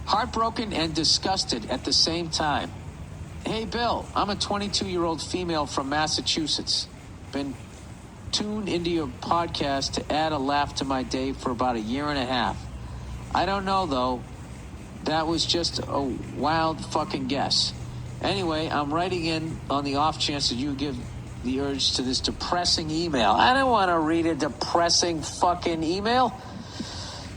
Heartbroken and disgusted at the same time. Hey, Bill, I'm a 22-year-old female from Massachusetts. Been tuned into your podcast to add a laugh to my day for about a year and a half. I don't know, though. That was just a wild fucking guess. Anyway, I'm writing in on the off chance that you give the urge to this depressing email. I don't want to read a depressing fucking email.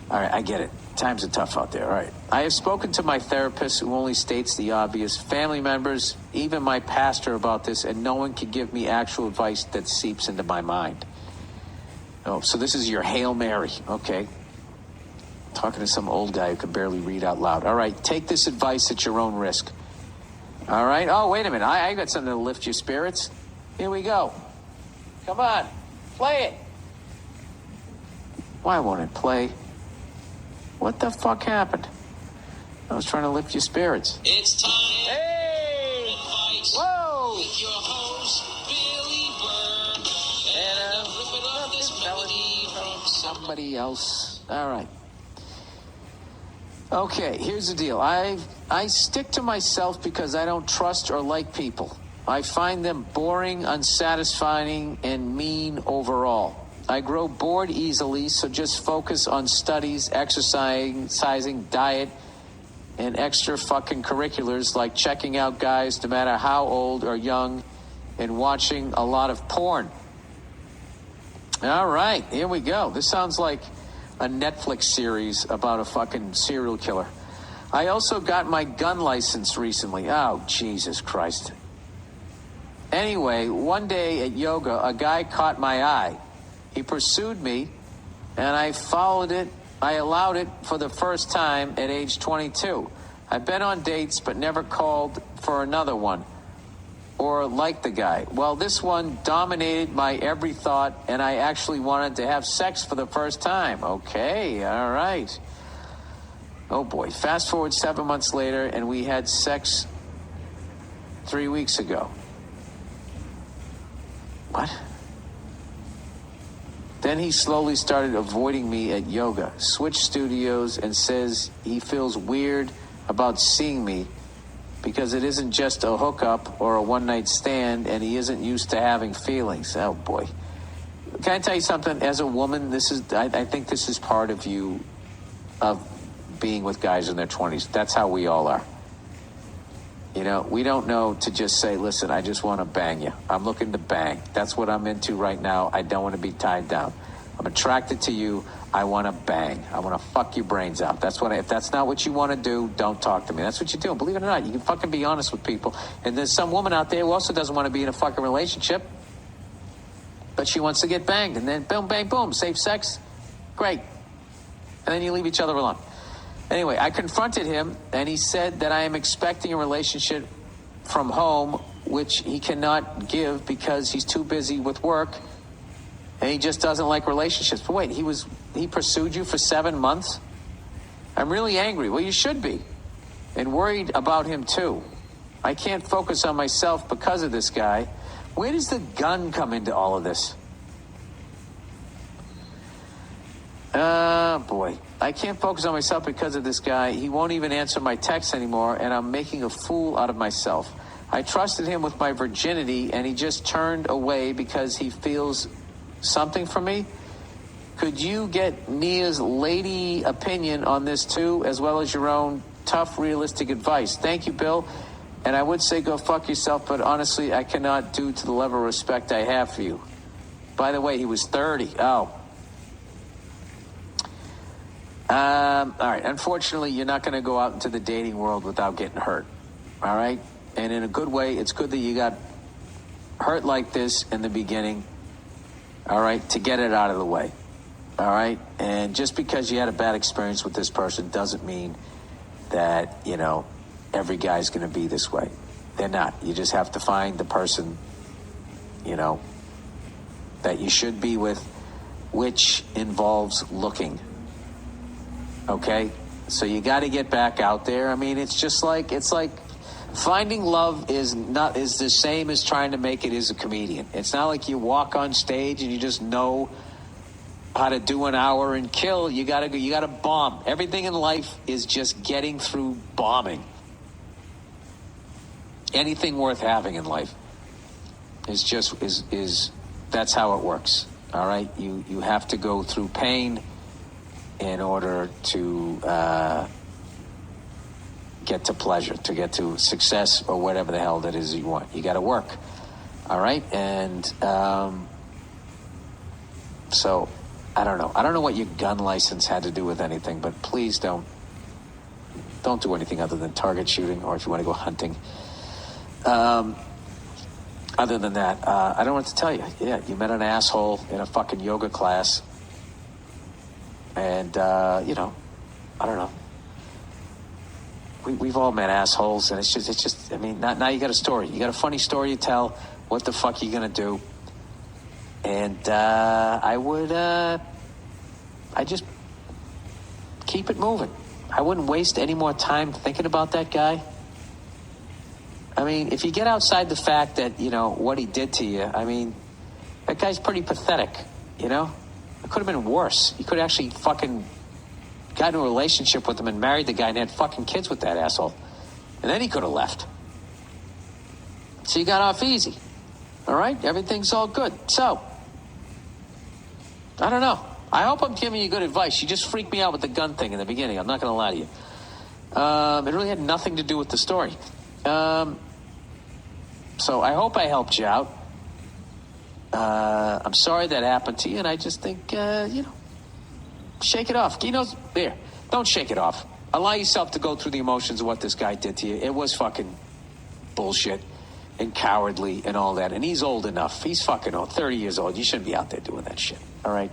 All right, I get it. Times are tough out there. All right. I have spoken to my therapist, who only states the obvious, family members, even my pastor about this, and no one can give me actual advice that seeps into my mind. Oh, so this is your Hail Mary. Okay. Talking to some old guy who can barely read out loud. All right. Take this advice at your own risk. All right. Oh, wait a minute. I got something to lift your spirits. Here we go. Come on. Play it. Why won't it play? What the fuck happened? I was trying to lift your spirits. It's time. Hey! Whoa! With your host, Billy Burr. And I'm ripping off this melody from somebody else. All right. Okay, here's the deal. I stick to myself because I don't trust or like people. I find them boring, unsatisfying, and mean overall. I grow bored easily, so just focus on studies, exercising, diet, and extra fucking curriculars like checking out guys no matter how old or young and watching a lot of porn. All right, here we go. This sounds like a Netflix series about a fucking serial killer. I also got my gun license recently. Oh, Jesus Christ. Anyway, one day at yoga, a guy caught my eye. He pursued me, and I followed it. I allowed it for the first time at age 22. I've been on dates, but never called for another one or liked the guy. Well, this one dominated my every thought, and I actually wanted to have sex for the first time. Okay, all right. Oh, boy. Fast forward 7 months later, and we had sex 3 weeks ago. What? Then he slowly started avoiding me at yoga, switched studios, and says he feels weird about seeing me because it isn't just a hookup or a one-night stand, and he isn't used to having feelings. Oh, boy. Can I tell you something? As a woman, I think this is part of you, of being with guys in their 20s. That's how we all are. You know, we don't know to just say, listen, I just want to bang you. I'm looking to bang. That's what I'm into right now. I don't want to be tied down. I'm attracted to you. I want to bang. I want to fuck your brains out. If that's not what you want to do, don't talk to me. That's what you do. Believe it or not, you can fucking be honest with people. And there's some woman out there who also doesn't want to be in a fucking relationship, but she wants to get banged. And then boom, bang, boom, safe sex. Great. And then you leave each other alone. Anyway, I confronted him, and he said that I am expecting a relationship from home, which he cannot give because he's too busy with work, and he just doesn't like relationships. But wait, he pursued you for 7 months? I'm really angry. Well, you should be. And worried about him, too. I can't focus on myself because of this guy. Where does the gun come into all of this? Boy. I can't focus on myself because of this guy. He won't even answer my texts anymore, and I'm making a fool out of myself. I trusted him with my virginity, and he just turned away because he feels something from me. Could you get Nia's lady opinion on this, too, as well as your own tough, realistic advice? Thank you, Bill. And I would say go fuck yourself, but honestly, I cannot do to the level of respect I have for you. By the way, he was 30. Oh. All right. Unfortunately, you're not going to go out into the dating world without getting hurt. All right. And in a good way, it's good that you got hurt like this in the beginning. All right. To get it out of the way. All right. And just because you had a bad experience with this person doesn't mean that, you know, every guy's going to be this way. They're not. You just have to find the person, you know, that you should be with, which involves looking. Okay, so you got to get back out there. I mean, it's like finding love is the same as trying to make it as a comedian. It's not like you walk on stage and you just know how to do an hour and kill. You gotta bomb. Everything in life is just getting through bombing. Anything worth having in life is that's how it works. All right, you have to go through pain in order to get to pleasure, to get to success, or whatever the hell that is you want. You got to work. All right, and so I don't know. I don't know what your gun license had to do with anything, but please don't do anything other than target shooting, or if you want to go hunting. Other than that, I don't know what to tell you. Yeah, you met an asshole in a fucking yoga class, and I don't know. We've all met assholes, and it's just. I mean, now you got a story. You got a funny story to tell. What the fuck are you gonna do? And I just keep it moving. I wouldn't waste any more time thinking about that guy. I mean, if you get outside the fact that, what he did to you, I mean, that guy's pretty pathetic, It could have been worse. You could have actually fucking got into a relationship with him and married the guy and had fucking kids with that asshole. And then he could have left. So you got off easy. All right? Everything's all good. So, I don't know. I hope I'm giving you good advice. You just freaked me out with the gun thing in the beginning. I'm not going to lie to you. It really had nothing to do with the story. So I hope I helped you out. I'm sorry that happened to you, and I just think, shake it off. There. Don't shake it off. Allow yourself to go through the emotions of what this guy did to you. It was fucking bullshit and cowardly and all that. And he's old enough. He's fucking old, 30 years old. You shouldn't be out there doing that shit, all right?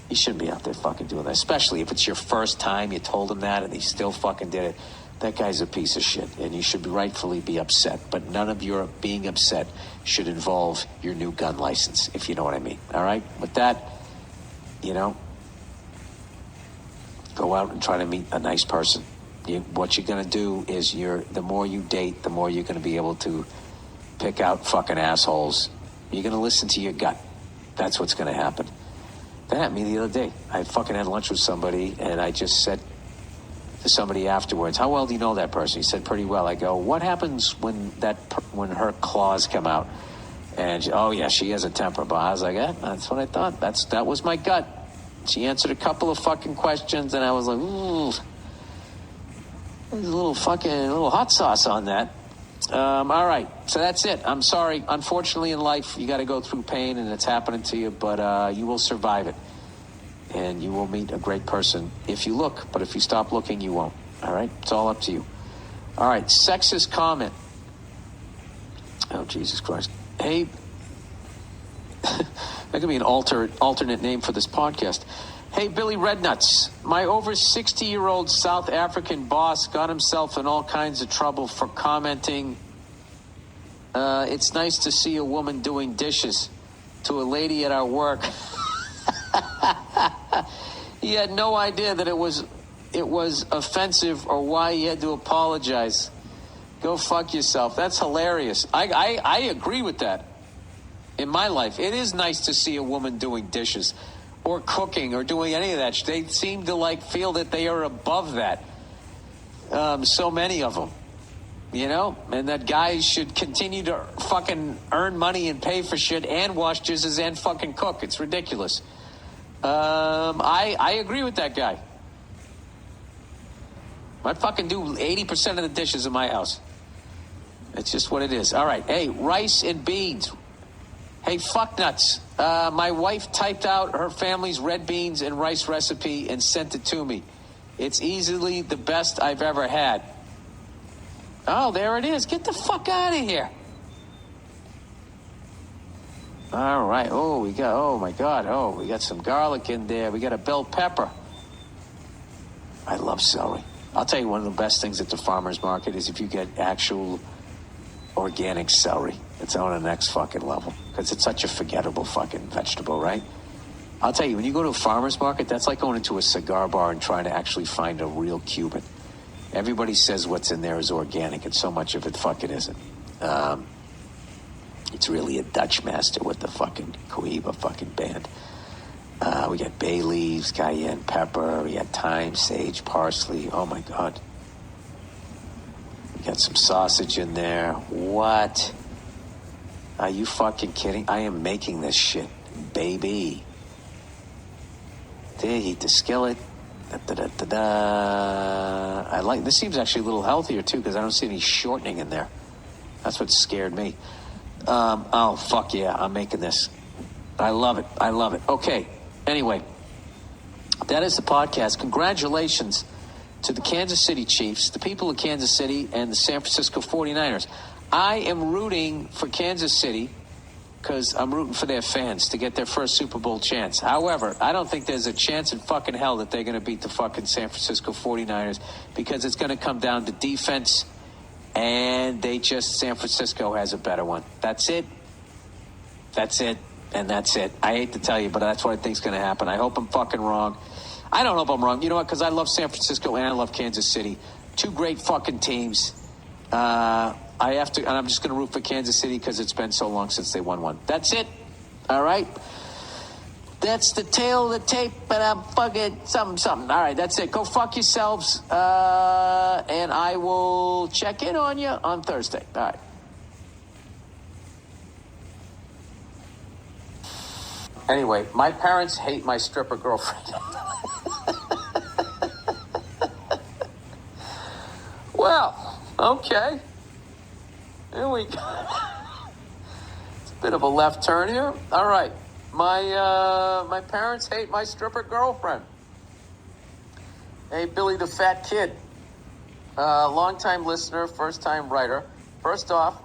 You shouldn't be out there fucking doing that, especially if it's your first time. You told him that, and he still fucking did it. That guy's a piece of shit, and you should rightfully be upset. But none of your being upset should involve your new gun license, if you know what I mean. All right? With that, go out and try to meet a nice person. What you're going to do is the more you date, the more you're going to be able to pick out fucking assholes. You're going to listen to your gut. That's what's going to happen. That happened to me the other day. I fucking had lunch with somebody, and I just said to somebody afterwards, "How well do you know that person?" He said, "Pretty well." I go, "What happens when her claws come out?" And she has a temper. But I was like, that's what I thought. That was my gut. She answered a couple of fucking questions, and I was like, ooh, there's a little hot sauce on that. All right, so that's it. I'm sorry. Unfortunately, in life, you got to go through pain, and it's happening to you, but you will survive it. And you will meet a great person if you look, but if you stop looking, you won't. All right? It's all up to you. All right, sexist comment. Oh, Jesus Christ. Hey, that could be an alternate name for this podcast. Hey, Billy Rednuts, my over 60-year-old South African boss got himself in all kinds of trouble for commenting, "It's nice to see a woman doing dishes," to a lady at our work. He had no idea that it was offensive or why he had to apologize. Go fuck yourself. That's hilarious. I agree with that. In my life, it is nice to see a woman doing dishes or cooking or doing any of that. They seem to feel that they are above that. So many of them, and that guys should continue to fucking earn money and pay for shit and wash dishes and fucking cook. It's ridiculous. I agree with that guy. I'd fucking do 80% of the dishes in my house. It's just what it is. All right. Hey, rice and beans. Hey, fuck nuts. My wife typed out her family's red beans and rice recipe and sent it to me. It's easily the best I've ever had. Oh, there it is. Get the fuck out of here. All right. Oh, my God. Oh, we got some garlic in there. We got a bell pepper. I love celery. I'll tell you, one of the best things at the farmer's market is if you get actual organic celery. It's on the next fucking level because it's such a forgettable fucking vegetable, right? I'll tell you, when you go to a farmer's market, that's like going into a cigar bar and trying to actually find a real Cuban. Everybody says what's in there is organic, and so much of it fucking isn't. It's really a Dutch master with the fucking Cohiba fucking band. We got bay leaves, cayenne pepper. We got thyme, sage, parsley. Oh my God. We got some sausage in there. What? Are you fucking kidding? I am making this shit, baby. There, heat the skillet. I like this. Seems actually a little healthier too because I don't see any shortening in there. That's what scared me. Oh fuck yeah! I'm making this. I love it. I love it. Okay. Anyway, that is the podcast. Congratulations to the Kansas City Chiefs, the people of Kansas City, and the San Francisco 49ers. I am rooting for Kansas City because I'm rooting for their fans to get their first Super Bowl chance. However, I don't think there's a chance in fucking hell that they're going to beat the fucking San Francisco 49ers because it's going to come down to defense, and San Francisco has a better one. That's it. That's it. And that's it. I hate to tell you, but that's what I think is going to happen. I hope I'm fucking wrong. I don't hope I'm wrong. You know what? Because I love San Francisco and I love Kansas City. Two great fucking teams. And I'm just going to root for Kansas City because it's been so long since they won one. That's it. All right. That's the tail of the tape, but I'm fucking something. All right, that's it. Go fuck yourselves. And I will check in on you on Thursday. All right. Anyway, my parents hate my stripper girlfriend. Well, okay. Here we go. It's a bit of a left turn here. All right. My parents hate my stripper girlfriend. Hey, Billy the Fat Kid. Long-time listener, first-time writer. First off,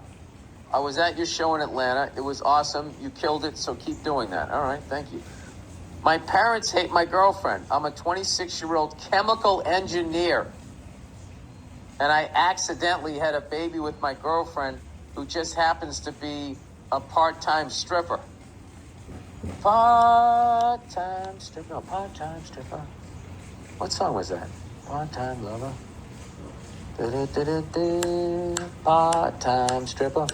I was at your show in Atlanta. It was awesome. You killed it, so keep doing that. All right, thank you. My parents hate my girlfriend. I'm a 26-year-old chemical engineer. And I accidentally had a baby with my girlfriend who just happens to be a part-time stripper. Part-time stripper, part-time stripper. What song was that? Part-time lover. Da-da-da-da-da. Part-time stripper.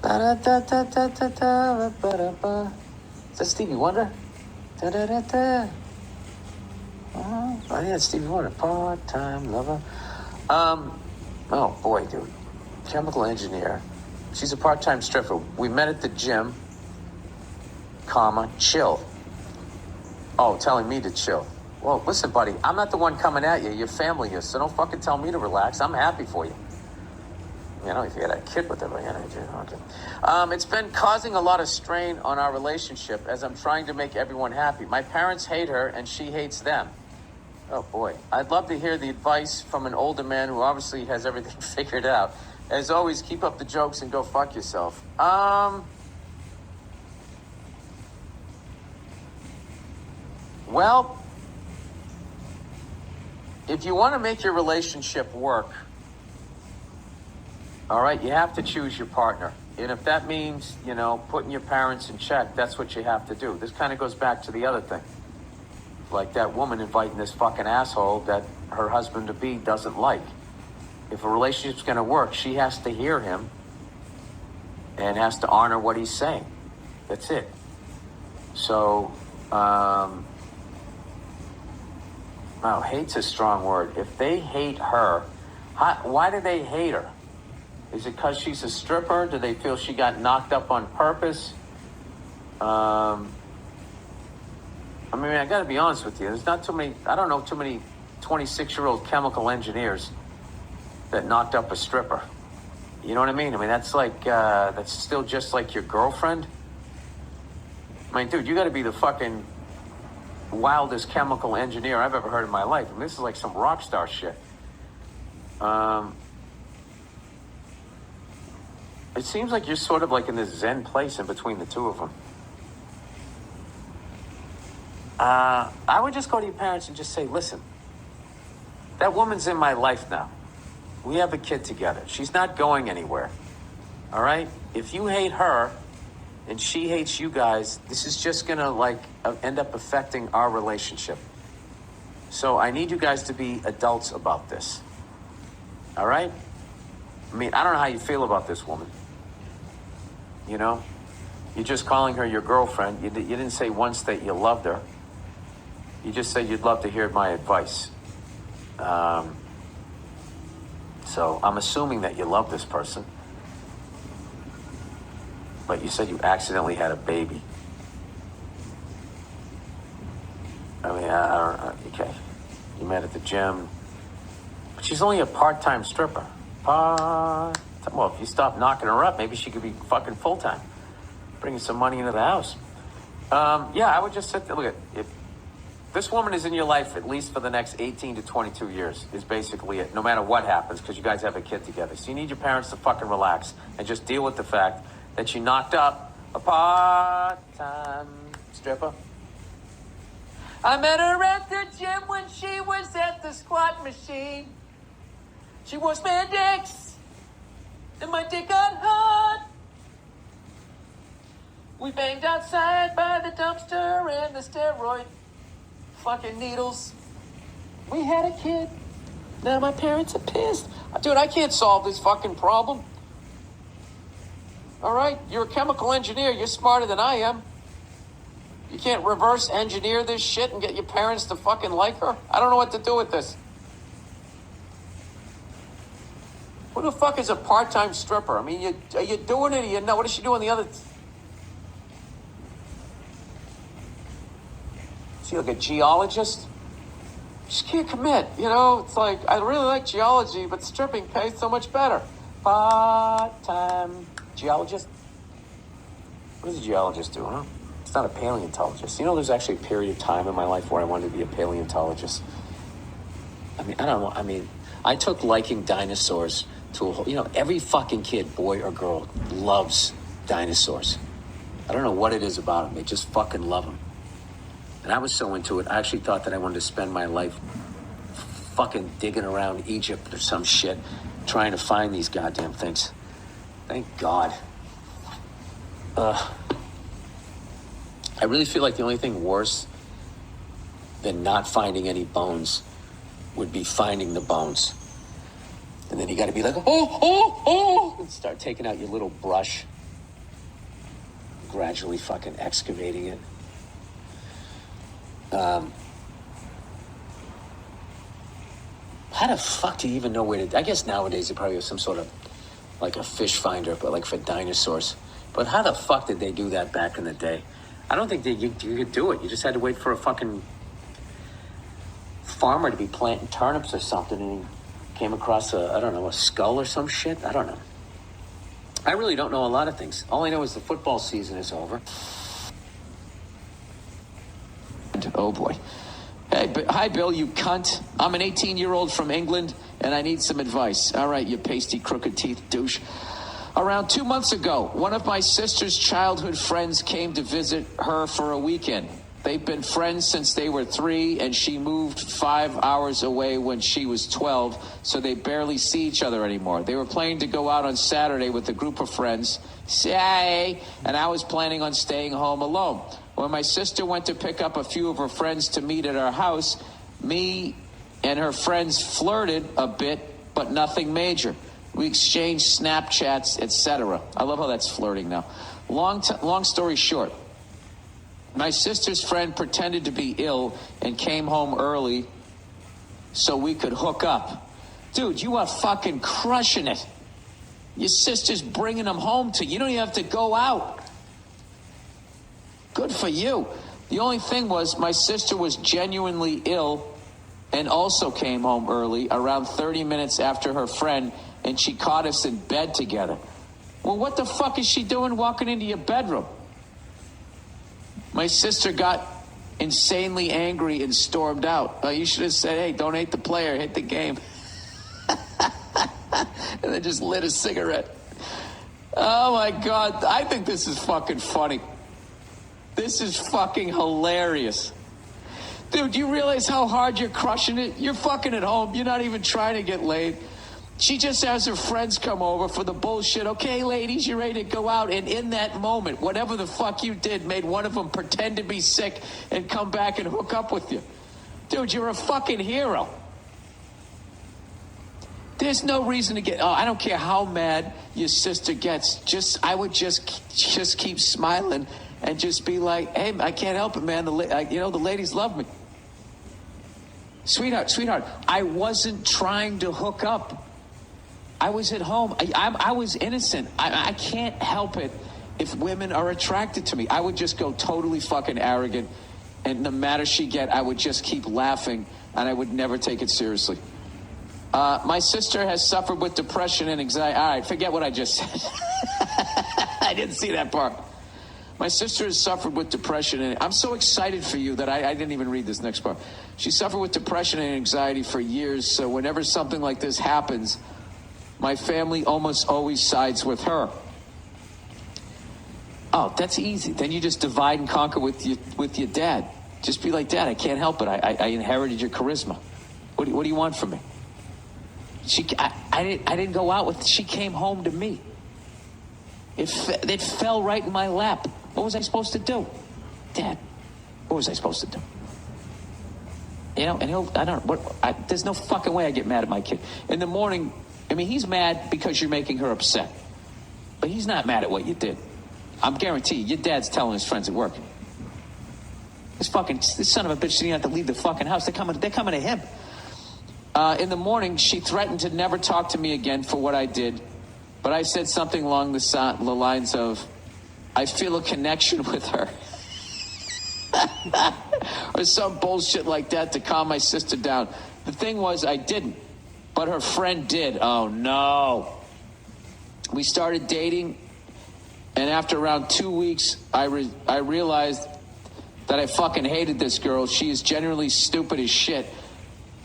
Ba-da-da-da-da-da-da-ba-da-ba. Is that Stevie Wonder? Da-da-da-da. Oh, yeah, it's Stevie Wonder. Part-time lover. Oh, boy, dude. Chemical engineer. She's a part-time stripper. We met at the gym, chill. Oh, telling me to chill. Well, listen, buddy, I'm not the one coming at you. Your family is, so don't fucking tell me to relax. I'm happy for you. You know, if you had a kid with her, okay. It's been causing a lot of strain on our relationship as I'm trying to make everyone happy. My parents hate her, and she hates them. Oh, boy. I'd love to hear the advice from an older man who obviously has everything figured out. As always, keep up the jokes and go fuck yourself. Well, if you want to make your relationship work, all right, you have to choose your partner. And if that means, putting your parents in check, that's what you have to do. This kind of goes back to the other thing. Like that woman inviting this fucking asshole that her husband-to-be doesn't like. If a relationship's going to work, she has to hear him and has to honor what he's saying. That's it. So, hate's a strong word. If they hate her, why do they hate her? Is it because she's a stripper? Do they feel she got knocked up on purpose? I got to be honest with you. There's not too many, I don't know too many 26-year-old chemical engineers that knocked up a stripper. You know what I mean? That's like, that's still just like your girlfriend. Dude, you got to be the fucking wildest chemical engineer I've ever heard in my life. This is like some rock star shit. It seems like you're sort of like in this zen place in between the two of them. I would just go to your parents and just say, listen, that woman's in my life now. We have a kid together. She's not going anywhere. All right? If you hate her and she hates you guys, this is just going to end up affecting our relationship. So I need you guys to be adults about this. All right? I don't know how you feel about this woman. You're just calling her your girlfriend. You didn't say once that you loved her. You just said you'd love to hear my advice. So I'm assuming that you love this person. But you said you accidentally had a baby. I mean, I don't. Okay. You met at the gym. But she's only a part-time stripper. Well, if you stop knocking her up, maybe she could be fucking full-time. Bringing some money into the house. Yeah, I would just sit there. Look at if this woman is in your life at least for the next 18 to 22 years is basically it, no matter what happens, because you guys have a kid together. So you need your parents to fucking relax and just deal with the fact that you knocked up a part-time stripper. I met her at the gym when she was at the squat machine. She was spandex, and my dick got hard. We banged outside by the dumpster and the steroid fucking needles. We had a kid. Now my parents are pissed. Dude, I can't solve this fucking problem. All right? You're a chemical engineer. You're smarter than I am. You can't reverse engineer this shit and get your parents to fucking like her? I don't know what to do with this. Who the fuck is a part-time stripper? I mean, are you doing it or you know? What is she doing the other... Is she like a geologist? Just can't commit, you know? It's like, I really like geology, but stripping pays so much better. Part-time geologist? What does a geologist do, huh? It's not a paleontologist. You know, there's actually a period of time in my life where I wanted to be a paleontologist. I mean, I don't know. I mean, I took liking dinosaurs to a whole... You know, every fucking kid, boy or girl, loves dinosaurs. I don't know what it is about them. They just fucking love them. And I was so into it, I actually thought that I wanted to spend my life fucking digging around Egypt or some shit, trying to find these goddamn things. Thank God. I really feel like the only thing worse than not finding any bones would be finding the bones. And then you got to be like, and start taking out your little brush, gradually fucking excavating it. How the fuck do you even know where to... I guess nowadays they probably have some sort of, like a fish finder, but like for dinosaurs. But how the fuck did they do that back in the day? I don't think you could do it. You just had to wait for a fucking farmer to be planting turnips or something, and he came across a skull or some shit. I don't know. I really don't know a lot of things. All I know is the football season is over. Oh, boy. Hey, hi, Bill, you cunt. I'm an 18-year-old from England, and I need some advice. All right, you pasty, crooked teeth douche. Around 2 months ago, one of my sister's childhood friends came to visit her for a weekend. They've been friends since they were 3, and she moved 5 hours away when she was 12, so they barely see each other anymore. They were planning to go out on Saturday with a group of friends, and I was planning on staying home alone. When my sister went to pick up a few of her friends to meet at our house, me and her friends flirted a bit, but nothing major. We exchanged Snapchats, etc. I love how that's flirting now. Long story short, my sister's friend pretended to be ill and came home early so we could hook up. Dude, you are fucking crushing it. Your sister's bringing them home to you. You don't even have to go out. Good for you. The only thing was my sister was genuinely ill and also came home early, around 30 minutes after her friend, and she caught us in bed together. Well, what the fuck is she doing walking into your bedroom? My sister got insanely angry and stormed out. You should have said, hey, don't hate the player, hate the game. And then just lit a cigarette. Oh, my God. I think this is fucking funny. This is fucking hilarious. Dude, you realize how hard you're crushing it? You're fucking at home. You're not even trying to get laid. She just has her friends come over for the bullshit. Okay, ladies, you ready to go out? And in that moment, whatever the fuck you did made one of them pretend to be sick and come back and hook up with you. Dude, you're a fucking hero. There's no reason to get. Oh, I don't care how mad your sister gets. I would just keep smiling and just be like, "Hey, I can't help it, man. The ladies love me, sweetheart. I wasn't trying to hook up. I was at home. I was innocent. I can't help it if women are attracted to me. I would just go totally fucking arrogant, and no matter she get, I would just keep laughing, and I would never take it seriously." My sister has suffered with depression and anxiety. All right, forget what I just said. I didn't see that part. My sister has suffered with depression, and I'm so excited for you that I didn't even read this next part. She suffered with depression and anxiety for years, so whenever something like this happens, my family almost always sides with her. Oh, that's easy. Then you just divide and conquer with your dad. Just be like, "Dad, I can't help it. I inherited your charisma. What do you want from me?" I didn't go out with. She came home to me. It fell right in my lap. What was I supposed to do, Dad? What was I supposed to do? And there's no fucking way I get mad at my kid in the morning. I mean, he's mad because you're making her upset, but he's not mad at what you did. I'm guaranteed your dad's telling his friends at work, this son of a bitch didn't have to leave the fucking house. They're coming to him. In the morning, she threatened to never talk to me again for what I did, but I said something along the lines of, "I feel a connection with her," or some bullshit like that to calm my sister down. The thing was, I didn't, but her friend did. Oh no. We started dating, and after around 2 weeks, I realized that I fucking hated this girl. She is genuinely stupid as shit.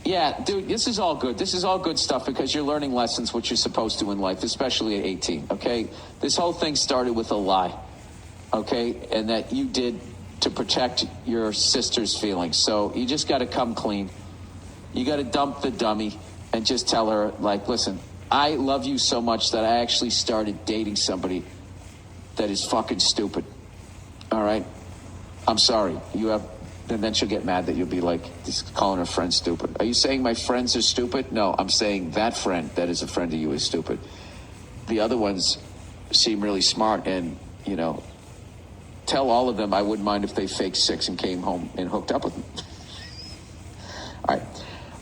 Yeah, dude, this is all good. This is all good stuff because you're learning lessons, what you're supposed to in life, especially at 18, okay? This whole thing started with a lie, okay? And that you did to protect your sister's feelings. So you just got to come clean. You got to dump the dummy and just tell her, like, "Listen, I love you so much that I actually started dating somebody that is fucking stupid. All right? I'm sorry. And then she'll get mad that you'll be like, just calling her friend stupid. Are you saying my friends are stupid? No, I'm saying that friend that is a friend of you is stupid. The other ones seem really smart, and, tell all of them I wouldn't mind if they faked 6 and came home and hooked up with me." All right.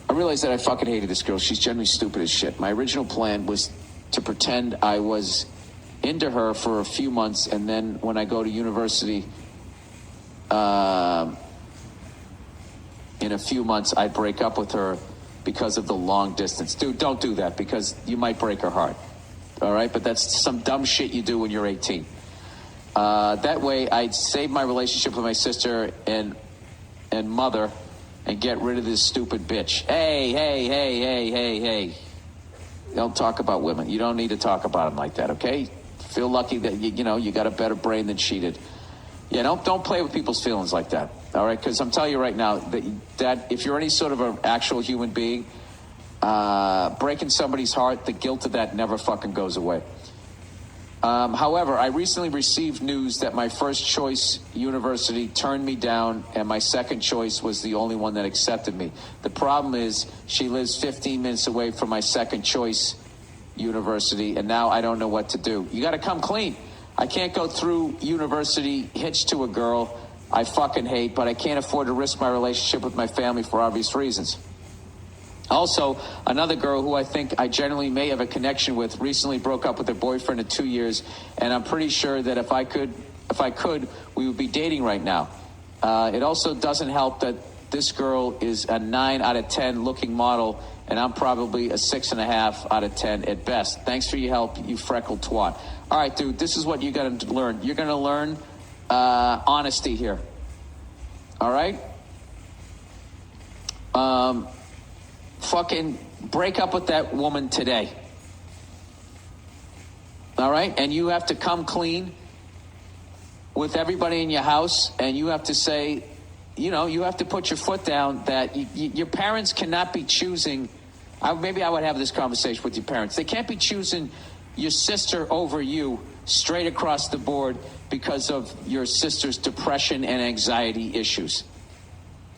I realized that I fucking hated this girl. She's generally stupid as shit. My original plan was to pretend I was into her for a few months, and then when I go to university, in a few months, I'd break up with her because of the long distance. Dude, don't do that because you might break her heart. All right? But that's some dumb shit you do when you're 18. That way, I'd save my relationship with my sister and mother and get rid of this stupid bitch. Hey. Don't talk about women. You don't need to talk about them like that, okay? Feel lucky that, you got a better brain than she did. Yeah, don't play with people's feelings like that, all right? Because I'm telling you right now that if you're any sort of an actual human being, breaking somebody's heart, the guilt of that never fucking goes away. However, I recently received news that my first choice university turned me down, and my second choice was the only one that accepted me. The problem is she lives 15 minutes away from my second choice university, and now I don't know what to do. You got to come clean. I can't go through university hitched to a girl I fucking hate, but I can't afford to risk my relationship with my family for obvious reasons. Also, another girl who I think I generally may have a connection with recently broke up with her boyfriend of 2 years, and I'm pretty sure that if I could, we would be dating right now. It also doesn't help that this girl is a 9 out of 10 looking model, and I'm probably a 6.5 out of 10 at best. Thanks for your help, you freckled twat. All right, dude, this is what you got to learn. You're going to learn honesty here. All right? Fucking break up with that woman today. All right? And you have to come clean with everybody in your house, and you have to say, you have to put your foot down that your parents cannot be choosing. Maybe I would have this conversation with your parents. They can't be choosing your sister over you straight across the board because of your sister's depression and anxiety issues.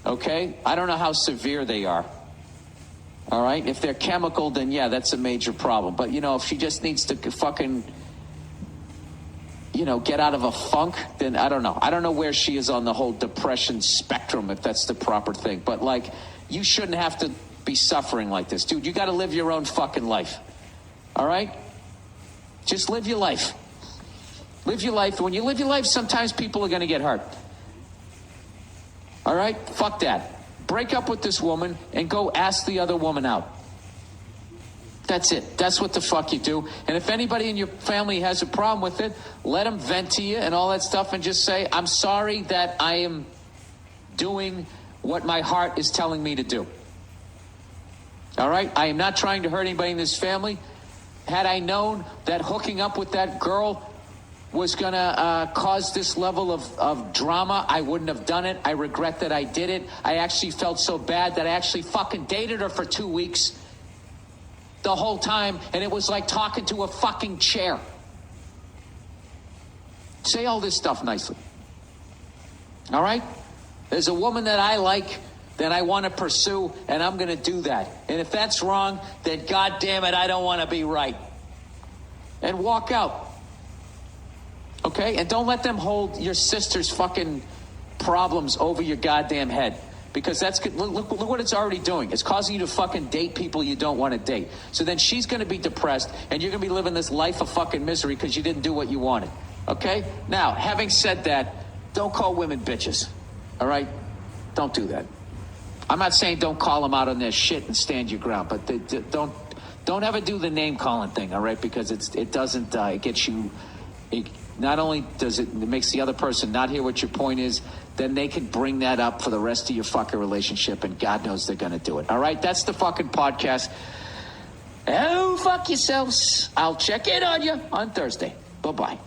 Okay? I don't know how severe they are. All right? If they're chemical, then yeah, that's a major problem. But, if she just needs to fucking, get out of a funk, then I don't know. I don't know where she is on the whole depression spectrum, if that's the proper thing. But, you shouldn't have to be suffering like this. Dude, you got to live your own fucking life. All right? Just live your life. Live your life. When you live your life, sometimes people are going to get hurt. All right? Fuck that. Break up with this woman and go ask the other woman out. That's it. That's what the fuck you do. And if anybody in your family has a problem with it, let them vent to you and all that stuff and just say, I'm sorry that I am doing what my heart is telling me to do. All right? I am not trying to hurt anybody in this family. Had I known that hooking up with that girl was going to cause this level of drama, I wouldn't have done it. I regret that I did it. I actually felt so bad that I actually fucking dated her for 2 weeks the whole time, and it was like talking to a fucking chair. Say all this stuff nicely. All right? There's a woman that I like that I want to pursue, and I'm going to do that. And if that's wrong, then God damn it, I don't want to be right. And walk out. Okay? And don't let them hold your sister's fucking problems over your goddamn head. Because that's good. Look what it's already doing. It's causing you to fucking date people you don't want to date. So then she's going to be depressed, and you're going to be living this life of fucking misery because you didn't do what you wanted. Okay? Now, having said that, don't call women bitches. All right? Don't do that. I'm not saying don't call them out on their shit and stand your ground, but don't ever do the name calling thing. All right? Because it doesn't. It gets you. Not only does it makes the other person not hear what your point is, then they can bring that up for the rest of your fucking relationship, and God knows they're going to do it. All right? That's the fucking podcast. Oh, fuck yourselves. I'll check in on you on Thursday. Bye-bye.